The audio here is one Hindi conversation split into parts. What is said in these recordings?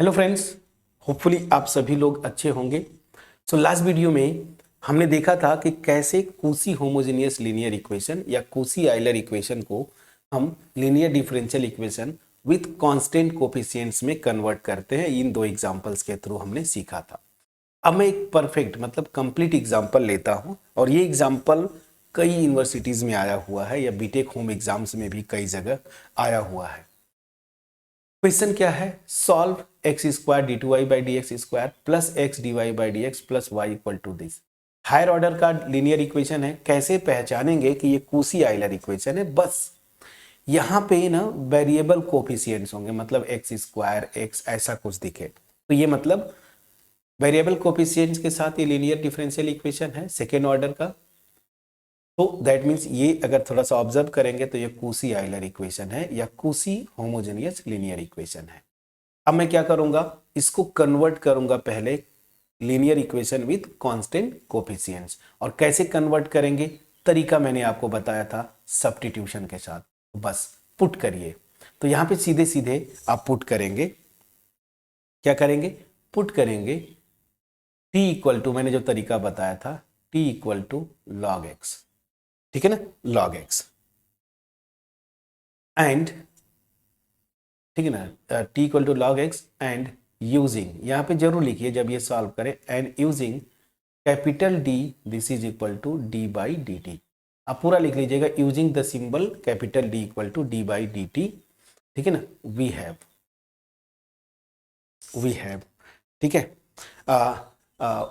हेलो फ्रेंड्स, होपफुली आप सभी लोग अच्छे होंगे। लास्ट वीडियो में हमने देखा था कि कैसे कूसी होमोजेनियस लीनियर इक्वेशन या कूसी आइलर इक्वेशन को हम linear differential equation with constant coefficients में कन्वर्ट करते हैं। इन दो एग्जांपल्स के थ्रू हमने सीखा था। अब मैं एक परफेक्ट मतलब कंप्लीट एग्जांपल लेता हूं और ये एग्जांपल कई यूनिवर्सिटीज़ में आया हुआ है या बीटेक होम एग्जाम्स में भी कई जगह आया हुआ है। क्वेश्चन क्या है? Solve x square d two y by d x square plus x d y by d x plus y equal to this. Higher order का लीनियर इक्वेशन है। कैसे पहचानेंगे कि ये कूसी आइलर इक्वेशन है? बस यहाँ पे ना वेरिएबल कोफिशिएंट्स होंगे, मतलब एक्स स्क्वायर एक्स ऐसा कुछ दिखे तो ये मतलब वेरिएबल कोफिशिएंट्स के साथ ये लीनियर डिफरेंशियल इक्वेशन है सेकेंड ऑर्डर का। तो दैट मीन्स ये अगर थोड़ा सा ऑब्जर्व करेंगे तो ये कूसी आइलर इक्वेशन है या कूसी होमोजेनियस लीनियर इक्वेशन है। अब मैं क्या करूंगा, इसको कन्वर्ट करूंगा पहले linear equation with constant coefficients. और कैसे कन्वर्ट करेंगे, तरीका मैंने आपको बताया था सब्स्टिट्यूशन के साथ। बस पुट करिए। तो यहां पे सीधे सीधे आप पुट करेंगे, क्या करेंगे, पुट करेंगे t इक्वल टू, मैंने जो तरीका बताया था, t equal to log x, ठीक है ना, लॉग एक्स एंड, ठीक है ना, t equal to log x and using, यहाँ पे जरूर लिखिए जब ये सॉल्व करें, and using capital D this is equal to d by d t. आप पूरा लिख लीजिएगा, using the symbol capital D equal to d by d t, ठीक है ना, वी हैव, ठीक है,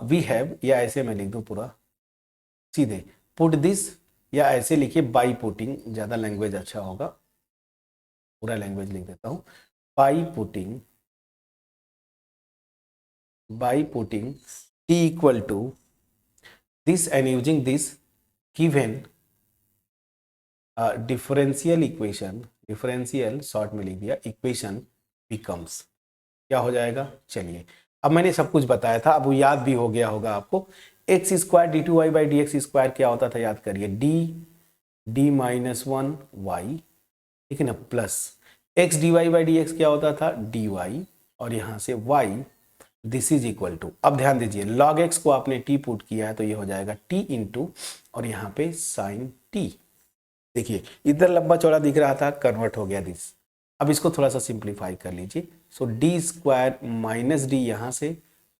वी हैव, या ऐसे मैं लिख दूं पूरा सीधे, पुट दिस, या ऐसे लिखिए बाई पुटिंग, ज़्यादा लैंग्वेज अच्छा होगा, पूरा लैंग्वेज लिख देता हूँ, by putting t equal to this and using this given differential equation, differential short में लिख दिया, इक्वेशन बिकम्स, क्या हो जाएगा? चलिए, अब मैंने सब कुछ बताया था, अब वो याद भी हो गया होगा आपको। X square d two y by d x square क्या होता था, याद करिए, डी माइनस वन वाई, ठीक है ना, plus x d y by d x क्या होता था, डी वाई, और यहाँ से y, this is equal to, अब ध्यान दीजिए लॉग एक्स को आपने टी पुट किया है तो ये हो जाएगा टी इंटू, और यहाँ पे साइन टी। देखिए इधर लंबा चौड़ा दिख रहा था, कन्वर्ट हो गया दिस। अब इसको थोड़ा सा सिंप्लीफाई कर लीजिए। सो डी स्क्वायर माइनस डी यहाँ से,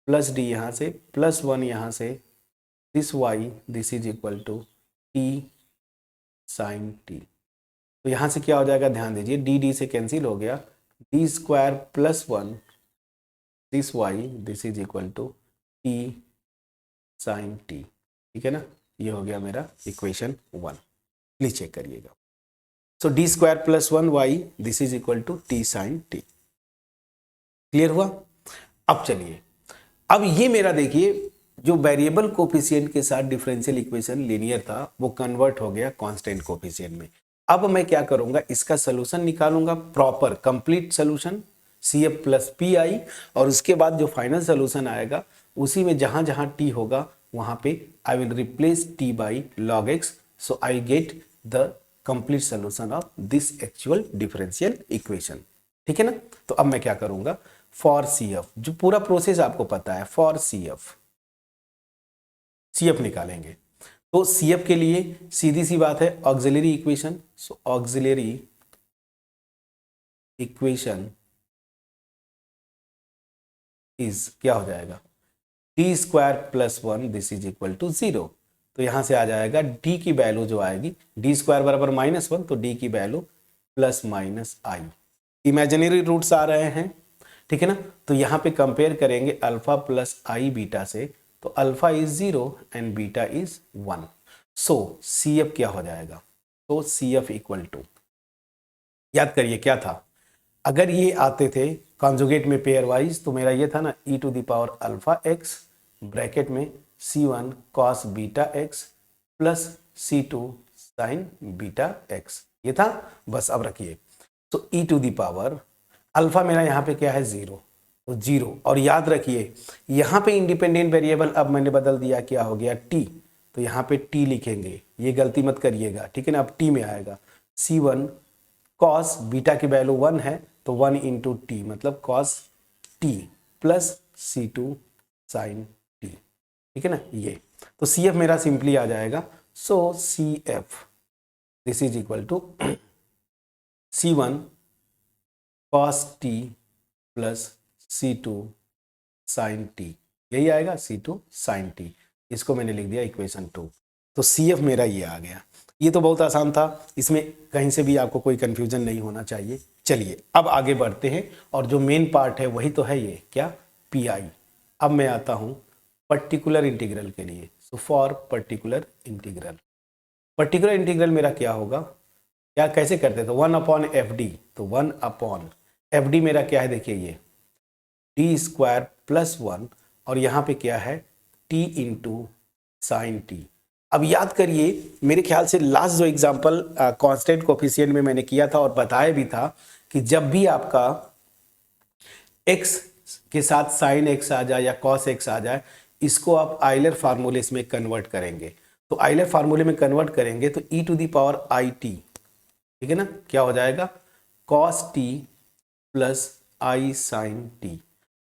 प्लस डी यहाँ से, प्लस वन यहाँ से, this y, this is equal to t sine t. तो यहाँ से क्या हो जाएगा, ध्यान दीजिए, डी डी से कैंसिल हो गया, d square plus one this y, this is equal to t sine t, ठीक है ना, ये हो गया मेरा इक्वेशन 1। प्लीज चेक करिएगा। So d square plus one y, this is equal to t sine t। Clear हुआ? अब चलिए, अब ये मेरा देखिए जो वेरिएबल कोफिशिएंट के साथ डिफरेंशियल इक्वेशन लीनियर था वो कन्वर्ट हो गया कांस्टेंट कोफिशिएंट में। अब मैं क्या करूंगा, इसका सोल्यूशन निकालूंगा, proper complete solution CF plus P I, और उसके बाद जो फाइनल सोल्यूशन आएगा उसी में जहां जहां t होगा वहां पे I will replace t by log x, so I get the complete solution of this actual differential equation, ठीक है ना। तो अब मैं क्या करूंगा, फॉर CF, जो पूरा प्रोसेस आपको पता है, फॉर CF निकालेंगे। तो CF के लिए सीधी सी बात है, auxiliary equation, so auxiliary equation is क्या हो जाएगा, d square plus one, this is equal to zero. तो यहां से आ जाएगा डी की वैल्यू जो आएगी, डी स्क्वायर बराबर माइनस वन, तो डी की वैल्यू प्लस माइनस आई, इमेजिनरी रूट्स आ रहे हैं, ठीक है ना। तो यहां पे कंपेयर करेंगे अल्फा प्लस आई बीटा से, तो alpha is zero and beta is one. So CF क्या हो जाएगा, तो CF इक्वल टू, याद करिए क्या था, अगर ये आते थे कॉन्जुगेट में पेयर वाइज तो मेरा ये था ना, e to the power alpha x bracket में C1 cos beta x plus C2 sine beta x, ये था। बस अब रखिए, तो e to the power alpha मेरा यहाँ पे क्या है, जीरो, तो जीरो, और याद रखिए यहाँ पे इंडिपेंडेंट वेरिएबल अब मैंने बदल दिया, क्या हो गया, t, तो यहाँ पे t लिखेंगे, ये गलती मत करिएगा, ठीक है ना। अब t में आएगा C1 कॉस बीटा की वैल्यू वन है, तो वन इंटू टी, मतलब cos T plus C2 sine t, ठीक है ना ये। तो CF मेरा सिंपली आ जाएगा, so CF this is equal to C1 cos t plus C2 sine t, यही आएगा C2 साइन टी। इसको मैंने लिख दिया इक्वेशन 2। तो CF मेरा ये आ गया। ये तो बहुत आसान था, इसमें कहीं से भी आपको कोई कंफ्यूजन नहीं होना चाहिए। चलिए अब आगे बढ़ते हैं, और जो मेन पार्ट है वही तो है ये क्या, PI। अब मैं आता हूँ पर्टिकुलर इंटीग्रल के लिए। सो फॉर पर्टिकुलर इंटीग्रल मेरा क्या होगा, क्या कैसे करते थे, 1/FD। तो 1/FD मेरा क्या है, देखिए ये डी स्क्वायर प्लस 1, और यहाँ पे क्या है t इंटू साइन टी। अब याद करिए, मेरे ख्याल से लास्ट जो एग्जांपल कांस्टेंट कोफिशिएंट में मैंने किया था और बताया भी था कि जब भी आपका x के साथ साइन x आ जाए या cos x आ जाए, इसको आप आइलर फार्मूले में कन्वर्ट करेंगे। तो आइलर फार्मूले में कन्वर्ट करेंगे तो e to the power i t, ठीक है ना, क्या हो जाएगा cos t plus i sine t।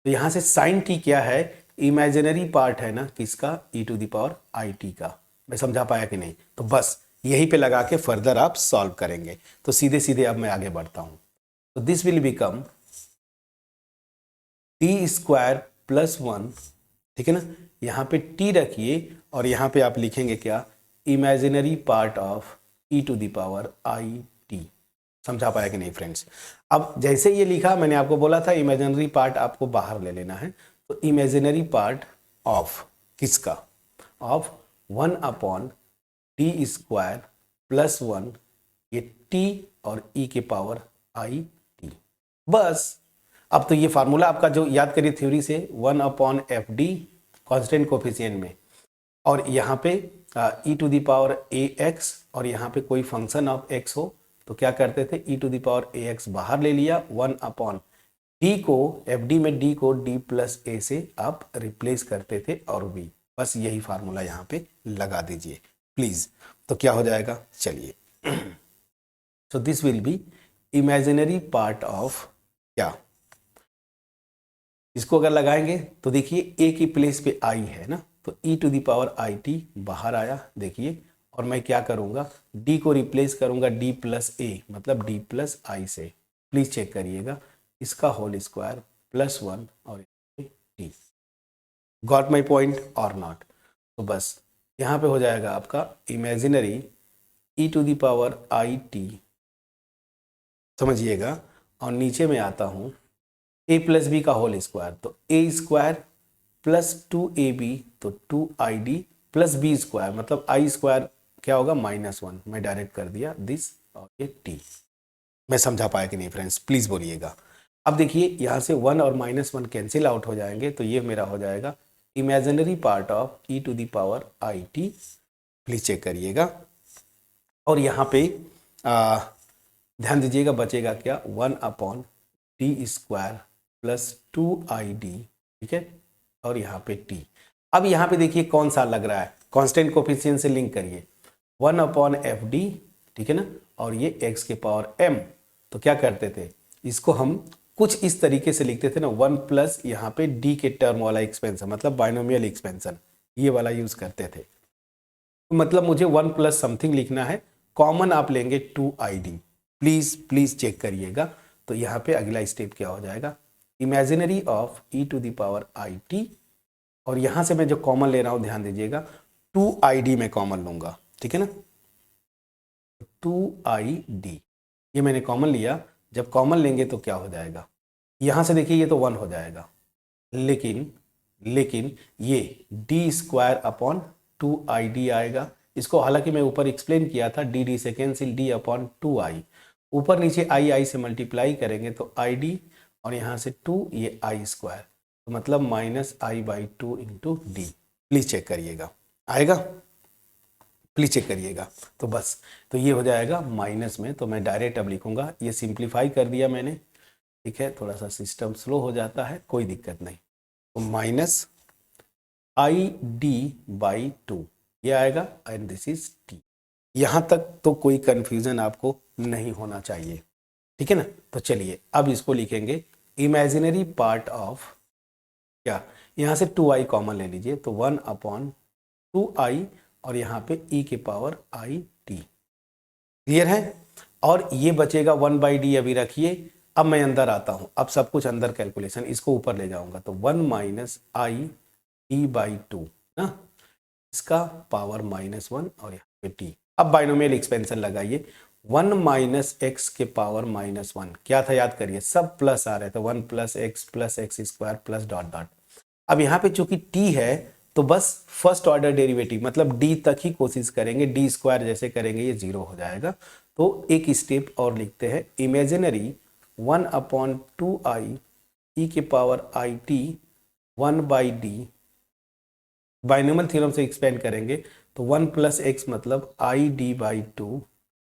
तो यहां से साइन t क्या है, इमेजिनरी पार्ट है ना किसका, e to the power i t का। मैं समझा पाया कि नहीं, तो बस यहीं पे लगा के फर्दर आप सॉल्व करेंगे। तो सीधे सीधे अब मैं आगे बढ़ता हूं। तो this will become T square plus 1, ठीक है ना, यहाँ पे t रखिए और यहाँ पे आप लिखेंगे क्या, imaginary part of e to the power i t। समझा पाया कि नहीं फ्रेंड्स। अब जैसे ये लिखा, मैंने आपको बोला था इमेजिनरी पार्ट आपको बाहर ले लेना है। तो इमेजिनरी पार्ट ऑफ किसका, ऑफ 1/d स्क्वायर प्लस 1, ये t और e के पावर i t। बस अब तो ये फार्मूला आपका जो याद करिए थ्योरी से, 1/FD कांस्टेंट कोफिशिएंट में, और यहाँ पे e to the power ax, और यहाँ पे कोई फंक्शन ऑफ x हो तो क्या करते थे, e to the power ax बाहर ले लिया, 1/d को FD में d को d प्लस a से आप रिप्लेस करते थे और v। बस यही फार्मूला यहाँ पे लगा दीजिए प्लीज। तो क्या हो जाएगा, चलिए so this will be imaginary part of क्या, इसको अगर लगाएंगे तो देखिए a की प्लेस पे i है ना, तो e to the power i t बाहर आया देखिए, और मैं क्या करूंगा, d को रिप्लेस करूंगा d प्लस a, मतलब d प्लस i से। प्लीज चेक करिएगा, इसका होल स्क्वायर प्लस 1 और t। गॉट माई पॉइंट और नॉट। तो बस यहाँ पे हो जाएगा आपका imaginary e to the power i t, समझिएगा, और नीचे में आता हूँ a प्लस बी का होल स्क्वायर, तो a स्क्वायर प्लस 2ab, तो 2id प्लस बी स्क्वायर, मतलब i स्क्वायर क्या होगा -1। मैं डायरेक्ट कर दिया दिस और ये t। मैं समझा पाया कि नहीं फ्रेंड्स, प्लीज बोलिएगा। अब देखिए यहाँ से 1 और -1 कैंसिल आउट हो जाएंगे, तो ये मेरा हो जाएगा imaginary part of e to the power i t। Please check करिएगा, और यहाँ पे ध्यान दीजिएगा बचेगा क्या, 1/d स्क्वायर प्लस 2id, ठीक है, और यहाँ पे t। अब यहाँ पे देखिए कौन सा लग रहा है, कांस्टेंट कोफिशिएंट से लिंक करिए, 1/FD, ठीक है ना, और ये x के पावर m। तो क्या करते थे, इसको हम कुछ इस तरीके से लिखते थे ना, 1 प्लस यहाँ पे d के टर्म वाला एक्सपेंशन, मतलब बाइनोमियल एक्सपेंशन, ये वाला यूज करते थे। मतलब मुझे 1 प्लस समथिंग लिखना है, कॉमन आप लेंगे 2id। प्लीज चेक करिएगा। तो यहाँ पे अगला स्टेप क्या हो जाएगा, imaginary of e to the power i t, और यहाँ से मैं जो कॉमन ले रहा हूँ ध्यान दीजिएगा, 2id में कॉमन लूंगा, ठीक है ना, 2id ये मैंने कॉमन लिया। जब कॉमन लेंगे तो क्या हो जाएगा, यहाँ से देखिए ये तो 1 हो जाएगा, लेकिन ये d स्क्वायर अपॉन 2id आएगा। इसको हालांकि मैं ऊपर एक्सप्लेन किया था, dd से कैंसिल d अपॉन 2i, ऊपर नीचे i से मल्टीप्लाई करेंगे तो id, और यहाँ से 2 ये i स्क्वायर, तो मतलब -i/2 into D. Please check करिएगा, आएगा, प्लीज चेक करिएगा। तो बस तो ये हो जाएगा माइनस में, तो मैं डायरेक्ट अब लिखूंगा, ये सिंप्लीफाई कर दिया मैंने, ठीक है, थोड़ा सा सिस्टम स्लो हो जाता है, कोई दिक्कत नहीं। तो -id/2 ये आएगा, एंड दिस इज t। यहाँ तक तो कोई कंफ्यूजन आपको नहीं होना चाहिए, ठीक है ना। तो चलिए अब इसको लिखेंगे इमेजिनरी पार्ट ऑफ क्या, यहाँ से 2i कॉमन ले लीजिए तो 1/2i और यहाँ पे e के पावर i t, क्लियर है। और ये बचेगा 1/d अभी रखिए। अब मैं अंदर आता हूँ, अब सब कुछ अंदर कैलकुलेशन, इसको ऊपर ले जाऊंगा तो 1 - i t/2 ना, इसका पावर -1 और यहाँ पे t। अब बाइनोमियल एक्सपेंशन लगाइए, 1 - x के पावर -1 क्या था याद करिए, सब प्लस आ रहे थे, 1 + x + x² plus dot dot. अब यहाँ पे चूंकि t है तो बस फर्स्ट ऑर्डर डेरिवेटिव मतलब d तक ही कोशिश करेंगे, d² जैसे करेंगे ये 0 हो जाएगा। तो एक स्टेप और लिखते हैं, इमेजिनरी 1/2i e के power i t 1/d, binomial theorem से एक्सपेंड करेंगे तो 1 + x मतलब i/d/2,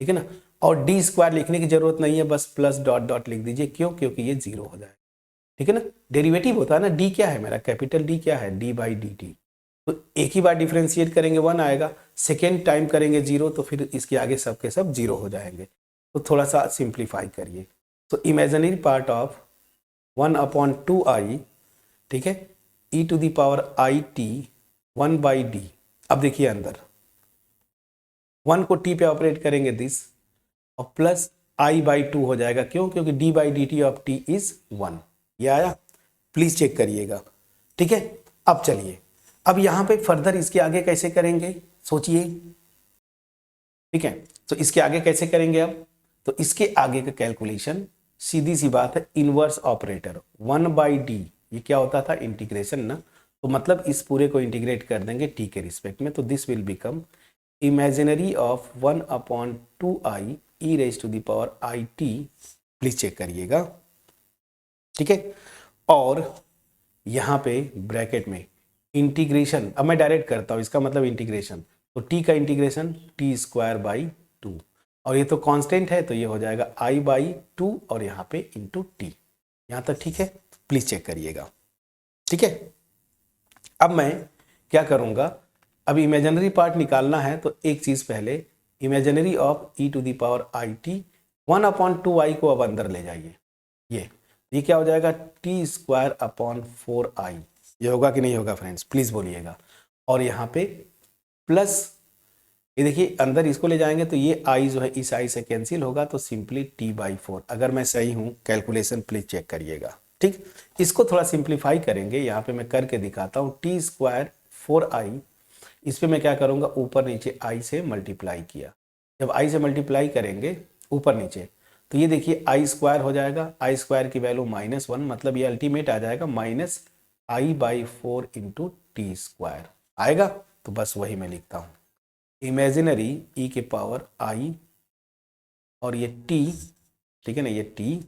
ठीक है ना। और d² लिखने की जरूरत नहीं है, बस प्लस डॉट डॉट लिख दीजिए, क्यों, क्योंकि ये 0 हो जाएगा, ठीक है ना। डेरिवेटिव होता है ना, d क्या है मेरा, कैपिटल D क्या है, d/dt। तो एक ही बार डिफ्रेंशिएट करेंगे 1 आएगा, सेकेंड टाइम करेंगे 0 तो फिर इसके आगे सब के सब 0 हो जाएंगे। तो थोड़ा सा सिंप्लीफाई करिए, तो इमेजिनरी पार्ट ऑफ 1/2i, ठीक है, e⁻i t 1/d। अब देखिए अंदर 1 को t पे ऑपरेट करेंगे दिस, और प्लस i/2 हो जाएगा, क्यों, क्योंकि d/dt ऑफ t इज 1। ये आया, प्लीज चेक करिएगा, ठीक है। अब चलिए, अब यहां पे फर्दर इसके आगे कैसे करेंगे सोचिए, ठीक है। तो इसके आगे कैसे करेंगे अब, तो इसके आगे का कैलकुलेशन सीधी सी बात है, इनवर्स ऑपरेटर 1/d, ये क्या होता था, इंटीग्रेशन ना, तो मतलब इस पूरे को इंटीग्रेट कर देंगे t के रिस्पेक्ट में, तो this will become imaginary of 1/2i e⁻i t, please check करिएगा, ठीक है। और यहां पे ब्रैकेट में इंटीग्रेशन, अब मैं डायरेक्ट करता हूं, इसका मतलब इंटीग्रेशन, तो t का इंटीग्रेशन t²/2, और ये तो कांस्टेंट है तो ये हो जाएगा i/2 और यहाँ पे इंटू t, यहाँ तक ठीक है, प्लीज चेक करिएगा, ठीक है। अब मैं क्या करूंगा, अब इमेजिनरी पार्ट निकालना है तो एक चीज पहले, imaginary of e⁻i t 1/2i को अब अंदर ले जाइए, ये क्या हो जाएगा, t²/4i, ये होगा कि नहीं होगा फ्रेंड्स, प्लीज बोलिएगा। और यहाँ पे प्लस, ये देखिए अंदर इसको ले जाएंगे तो ये i जो है इस i से कैंसिल होगा, तो सिंपली t/4। अगर मैं सही हूं कैलकुलेशन प्लीज चेक करिएगा, ठीक। इसको थोड़ा सिंप्लीफाई करेंगे, यहाँ पे मैं करके दिखाता हूँ, t²4i, इस पे मैं क्या करूंगा, ऊपर नीचे i से मल्टीप्लाई किया, जब i से मल्टीप्लाई करेंगे ऊपर नीचे तो ये देखिए i² हो जाएगा, i² की वैल्यू -1, मतलब ये अल्टीमेट आ जाएगा -i/4 इंटू t² आएगा। तो बस वही मैं लिखता हूँ, इमेजिनरी e के पावर i और ये t, ठीक है ना, ये t,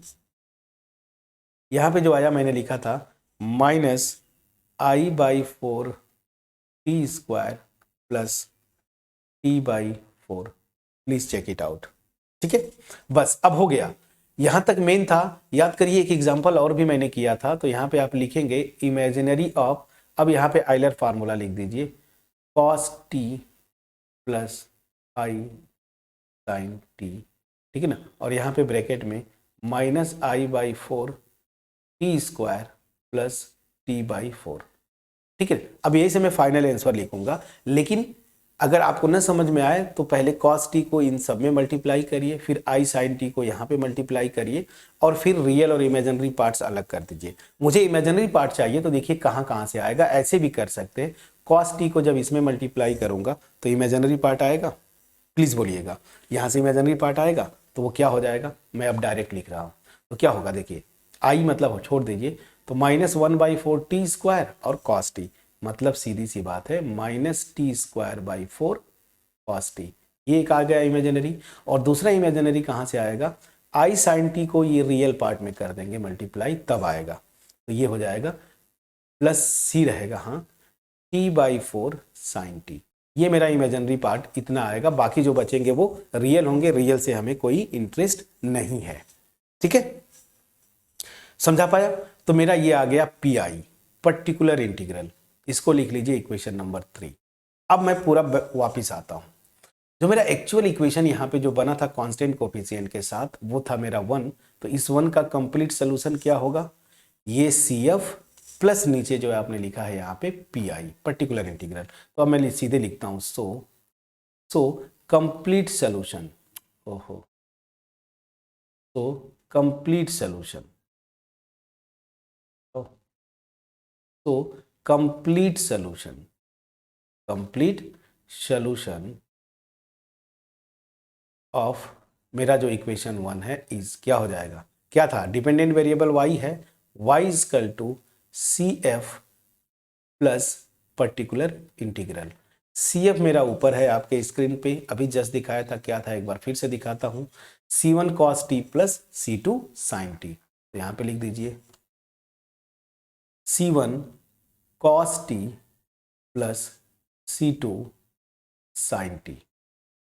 यहाँ पे जो आया मैंने लिखा था -i/4 t² plus t/4, please check it out, ठीक है। बस अब हो गया, यहां तक मेन था। याद करिए एक एग्जांपल और भी मैंने किया था, तो यहां पे आप लिखेंगे इमेजिनरी ऑफ, अब यहां पे आइलर फार्मूला लिख दीजिए, cos t plus i sin t, ठीक है ना, और यहां पे ब्रैकेट में -i/4 t² प्लस t/4, ठीक है। अब यही से मैं फाइनल आंसर लिखूंगा, लेकिन अगर आपको न समझ में आए तो पहले cos t को इन सब में मल्टीप्लाई करिए, फिर i sin t को यहाँ पे मल्टीप्लाई करिए, और फिर रियल और इमेजिनरी पार्ट्स अलग कर दीजिए। मुझे इमेजिनरी पार्ट चाहिए तो देखिए कहाँ कहाँ से आएगा, ऐसे भी कर सकते हैं, cos t को जब इसमें मल्टीप्लाई करूंगा तो इमेजिनरी पार्ट आएगा, प्लीज बोलिएगा, यहाँ से इमेजिनरी पार्ट आएगा तो वो क्या हो जाएगा, मैं अब डायरेक्ट लिख रहा हूँ, तो क्या होगा देखिए, i मतलब छोड़ दीजिए, तो -1/4 t² और cos t, मतलब सीधी सी बात है -t²/4 cos t, ये एक आ गया इमेजिनरी। और दूसरा इमेजिनरी कहाँ से आएगा, i sin t को ये रियल पार्ट में कर देंगे मल्टीप्लाई, तब आएगा, तो ये हो जाएगा प्लस c रहेगा, हाँ, t/4 sin t, ये मेरा इमेजिनरी पार्ट इतना आएगा, बाकी जो बचेंगे वो रियल होंगे, रियल से हमें कोई इंटरेस्ट नहीं है, ठीक है, समझा पाया। तो मेरा ये आ गया PI, पर्टिकुलर इंटीग्रल, इसको लिख लीजिए इक्वेशन नंबर 3। अब मैं पूरा वापिस आता हूं, जो मेरा एक्चुअल इक्वेशन यहाँ पे जो बना था कांस्टेंट कोफिशिएंट के साथ, वो था मेरा 1, तो इस 1 का कंप्लीट सोल्यूशन क्या होगा, ये सी एफ प्लस नीचे जो है आपने लिखा है यहाँ पे पी आई, पर्टिकुलर इंटीग्रल। तो अब मैं सीधे लिखता हूँ सो कंप्लीट सोल्यूशन, ओहो, तो कंप्लीट सोल्यूशन, तो complete solution, complete solution of मेरा जो इक्वेशन 1 है इज क्या हो जाएगा, क्या था, डिपेंडेंट वेरिएबल y है, y is equal to C F plus particular integral. C F मेरा ऊपर है आपके स्क्रीन पे, अभी जस्ट दिखाया था, क्या था एक बार फिर से दिखाता हूं, C1 cos t plus C2 sin t। तो यहां पे लिख दीजिए C1 cos t plus C2 sin t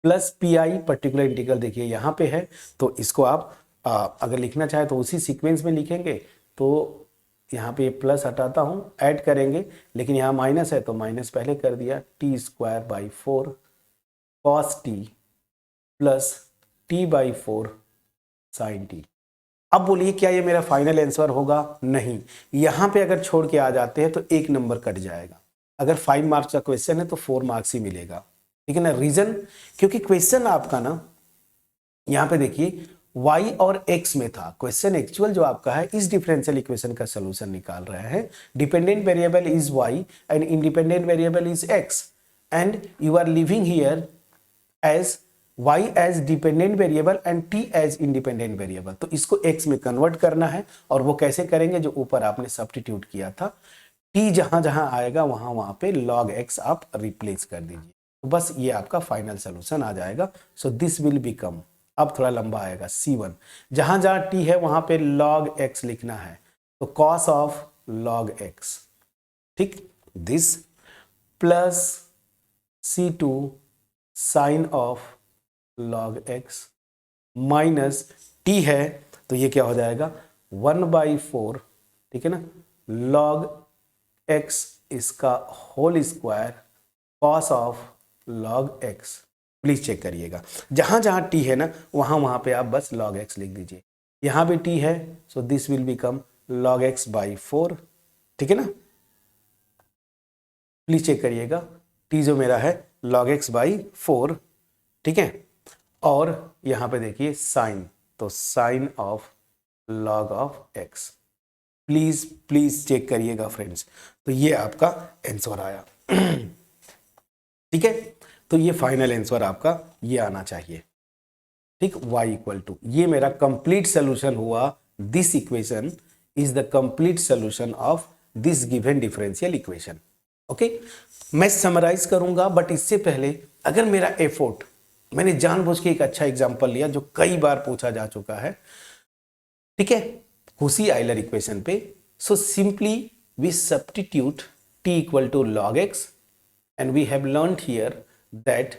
plus P I, particular integral देखिए यहाँ पे है, तो इसको आप अगर लिखना चाहे तो उसी सीक्वेंस में लिखेंगे। तो यहाँ पे प्लस हटाता हूँ, ऐड करेंगे, लेकिन यहाँ माइनस है तो माइनस पहले कर दिया, T square by 4 cos T plus T by 4 sine T. अब बोलिए क्या ये मेरा फाइनल आंसर होगा? नहीं, यहाँ पे अगर छोड़ के आ जाते हैं तो एक नंबर कट जाएगा। अगर 5 मार्क्स का क्वेश्चन है तो 4 मार्क्स ही मिलेगा, ठीक है ना। रीजन, क्योंकि क्वेश्चन आपका ना यहाँ पे देखिए y और x में था, क्वेश्चन एक्चुअल जो आपका है इस डिफरेंशियल इक्वेशन का सॉल्यूशन निकाल रहे हैं। Dependent variable is y and independent variable is x and you are living here as y as dependent variable and t as independent variable. तो इसको x में कन्वर्ट करना है, और वो कैसे करेंगे, जो ऊपर आपने सब्स्टिट्यूट किया था, t जहां जहां आएगा वहां वहां पे log x आप रिप्लेस कर दीजिए, तो बस ये आपका फाइनल सोल्यूशन आ जाएगा। सो दिस विल बिकम, अब थोड़ा लंबा आएगा, C1 जहां जहां t है वहां पे log x लिखना है, तो cos ऑफ log x, ठीक, this plus C2 sine of log x minus t है, तो ये क्या हो जाएगा 1/4, ठीक है ना, log x इसका whole square cos of log x। Please check करिएगा, जहां जहां t है ना वहां वहां पे आप बस log x लिख दीजिए। यहां भी t है, so this will become log x by 4, ठीक है ना। प्लीज चेक करिएगा, t जो मेरा है log x बाई 4, ठीक है, और यहां पे देखिए साइन, तो sine of log of x। Please please check करिएगा फ्रेंड्स, तो ये आपका आंसर आया, ठीक है। तो ये फाइनल आंसर आपका ये आना चाहिए, ठीक, y इक्वल टू, ये मेरा कंप्लीट सोल्यूशन हुआ। This equation is the complete solution of this given differential equation. Okay, मैं समराइज करूंगा, बट इससे पहले अगर मेरा एफर्ट, मैंने जानबूझ के एक अच्छा एग्जांपल लिया जो कई बार पूछा जा चुका है, ठीक है, कुशी आइलर इक्वेशन पे। So simply we substitute t equal to log x and we have learned here that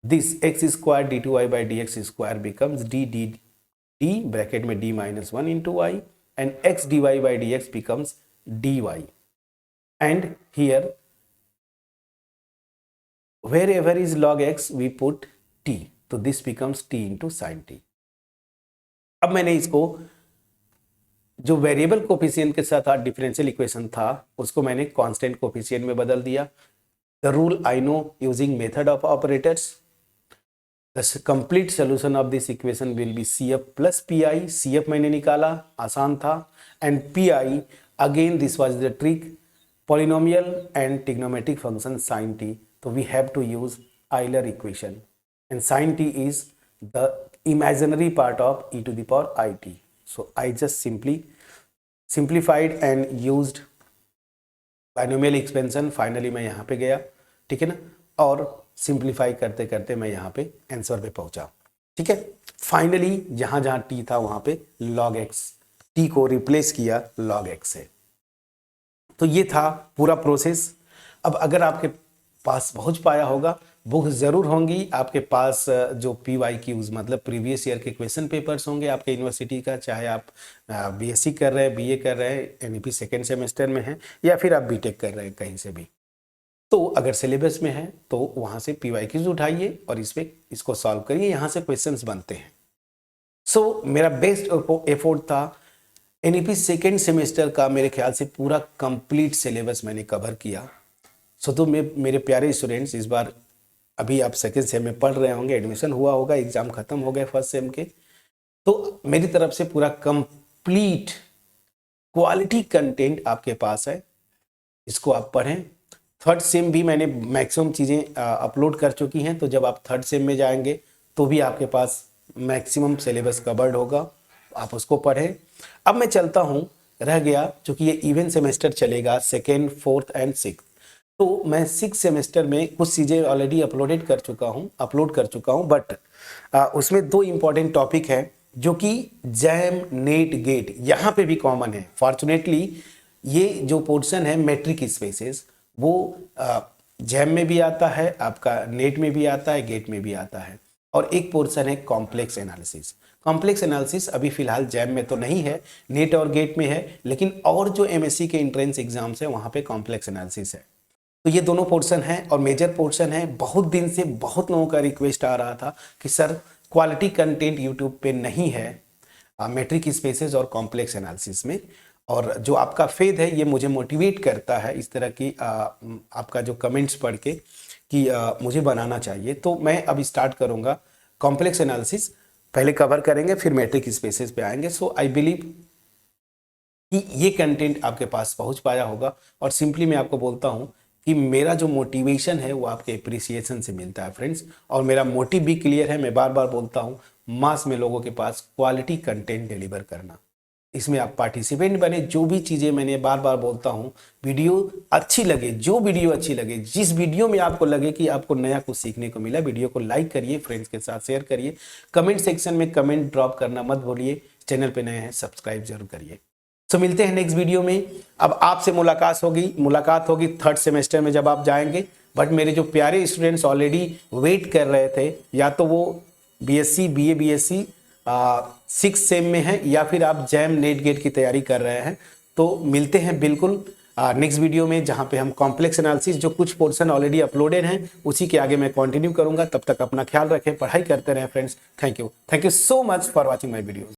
this x square d2y by dx square becomes d bracket में d minus 1 into y and x dy by dx becomes dy, and here wherever is log x we put t, तो this becomes t into sin t। अब मैंने इसको जो वेरिएबल कोफिशिएंट के साथ डिफरेंशियल इक्वेशन था उसको मैंने कांस्टेंट कोफिशिएंट में बदल दिया। The rule I know using method of operators. The complete solution of this equation will be CF plus PI. CF मैंने निकाला, आसान था, and PI again this was the trick, polynomial and trigonometric function sin t. So we have to use Euler equation, and sin t is the imaginary part of e to the power it. So I just simply simplified and used binomial expansion. Finally मैं यहाँ पे गया, ठीक है ना, और सिंप्लीफाई करते करते मैं यहाँ पे आंसर पे पहुँचा, ठीक है। फाइनली जहाँ जहाँ टी था वहाँ पे log x, टी को रिप्लेस किया log x से। तो ये था पूरा प्रोसेस। अब अगर आपके पास पहुँच पाया होगा, बुक ज़रूर होंगी आपके पास, जो PYQs मतलब प्रीवियस ईयर के क्वेश्चन पेपर्स होंगे आपके यूनिवर्सिटी का, चाहे आप BSc कर रहे हैं, BA कर रहे हैं, NEP सेकेंड सेमेस्टर में हैं, या फिर आप BTech कर रहे हैं कहीं से भी। तो अगर सिलेबस में है तो वहाँ से PYQs उठाइए और इसको सॉल्व करिए, यहाँ से क्वेश्चंस बनते हैं। सो मेरा बेस्ट एफर्ट था एनईपी सेकेंड सेमेस्टर का मेरे ख्याल से पूरा कंप्लीट सिलेबस मैंने कवर किया। सो तो मेरे प्यारे स्टूडेंट्स, इस बार अभी आप सेकेंड सेम में पढ़ रहे होंगे, एडमिशन हुआ होगा, एग्जाम खत्म हो गए फर्स्ट सेम के, तो मेरी तरफ से पूरा कंप्लीट क्वालिटी कंटेंट आपके पास है, इसको आप पढ़ें। थर्ड सेम भी मैंने मैक्सिमम चीज़ें अपलोड कर चुकी हैं, तो जब आप थर्ड सेम में जाएंगे तो भी आपके पास मैक्सिमम सिलेबस कवर्ड होगा, आप उसको पढ़ें। अब मैं चलता हूँ, रह गया चूँकि ये इवेंट सेमेस्टर चलेगा सेकेंड, फोर्थ एंड सिक्स, तो मैं सिक्स सेमेस्टर में कुछ चीज़ें ऑलरेडी अपलोड कर चुका हूँ, बट उसमें दो इम्पॉर्टेंट टॉपिक हैं जो कि जैम, नेट, गेट यहाँ पे भी कॉमन है। फॉर्चुनेटली ये जो पोर्शन है मैट्रिक स्पेसेस, वो जैम में भी आता है, आपका नेट में भी आता है, गेट में भी आता है, और एक पोर्शन है कॉम्प्लेक्स एनालिसिस। कॉम्प्लेक्स एनालिसिस अभी फिलहाल जैम में तो नहीं है, नेट और गेट में है, लेकिन और जो एमएससी के एंट्रेंस एग्जाम्स है वहाँ पे कॉम्प्लेक्स एनालिसिस है। तो ये दोनों पोर्शन है और मेजर पोर्शन है। बहुत दिन से बहुत लोगों का रिक्वेस्ट आ रहा था कि सर क्वालिटी कंटेंट यूट्यूब पे नहीं है मैट्रिक स्पेसेस और कॉम्प्लेक्स एनालिसिस में, और जो आपका फेथ है ये मुझे मोटिवेट करता है इस तरह की आपका जो कमेंट्स पढ़ के कि मुझे बनाना चाहिए। तो मैं अब स्टार्ट करूँगा कॉम्प्लेक्स एनालिसिस, पहले कवर करेंगे फिर मैट्रिक स्पेसेस पे आएंगे। सो आई बिलीव कि ये कंटेंट आपके पास पहुंच पाया होगा, और सिंपली मैं आपको बोलता हूं कि मेरा जो मोटिवेशन है वो आपके एप्रिसिएशन से मिलता है फ्रेंड्स, और मेरा मोटिव भी क्लियर है। मैं बार बार बोलता हूं, मास में लोगों के पास क्वालिटी कंटेंट डिलीवर करना, इसमें आप पार्टिसिपेंट बने। जो भी चीज़ें मैंने बार बार बोलता हूं, वीडियो अच्छी लगे, जो वीडियो अच्छी लगे, जिस वीडियो में आपको लगे कि आपको नया कुछ सीखने को मिला, वीडियो को लाइक करिए, फ्रेंड्स के साथ शेयर करिए, कमेंट सेक्शन में कमेंट ड्रॉप करना मत भूलिए, चैनल पे नए हैं सब्सक्राइब जरूर करिए। तो मिलते हैं नेक्स्ट वीडियो में। अब आपसे मुलाकात होगी थर्ड सेमेस्टर में जब आप जाएंगे। बट मेरे जो प्यारे स्टूडेंट्स ऑलरेडी वेट कर रहे थे, या तो वो BSc, BA, BSc six same में है, या फिर आप जैम, नेट, गेट की तैयारी कर रहे हैं, तो मिलते हैं बिल्कुल नेक्स्ट वीडियो में, जहां पे हम कॉम्प्लेक्स एनालिसिस जो कुछ पोर्शन ऑलरेडी अपलोडेड हैं उसी के आगे मैं कंटिन्यू करूंगा। तब तक अपना ख्याल रखें, पढ़ाई करते रहें friends. Thank you so much for watching my video.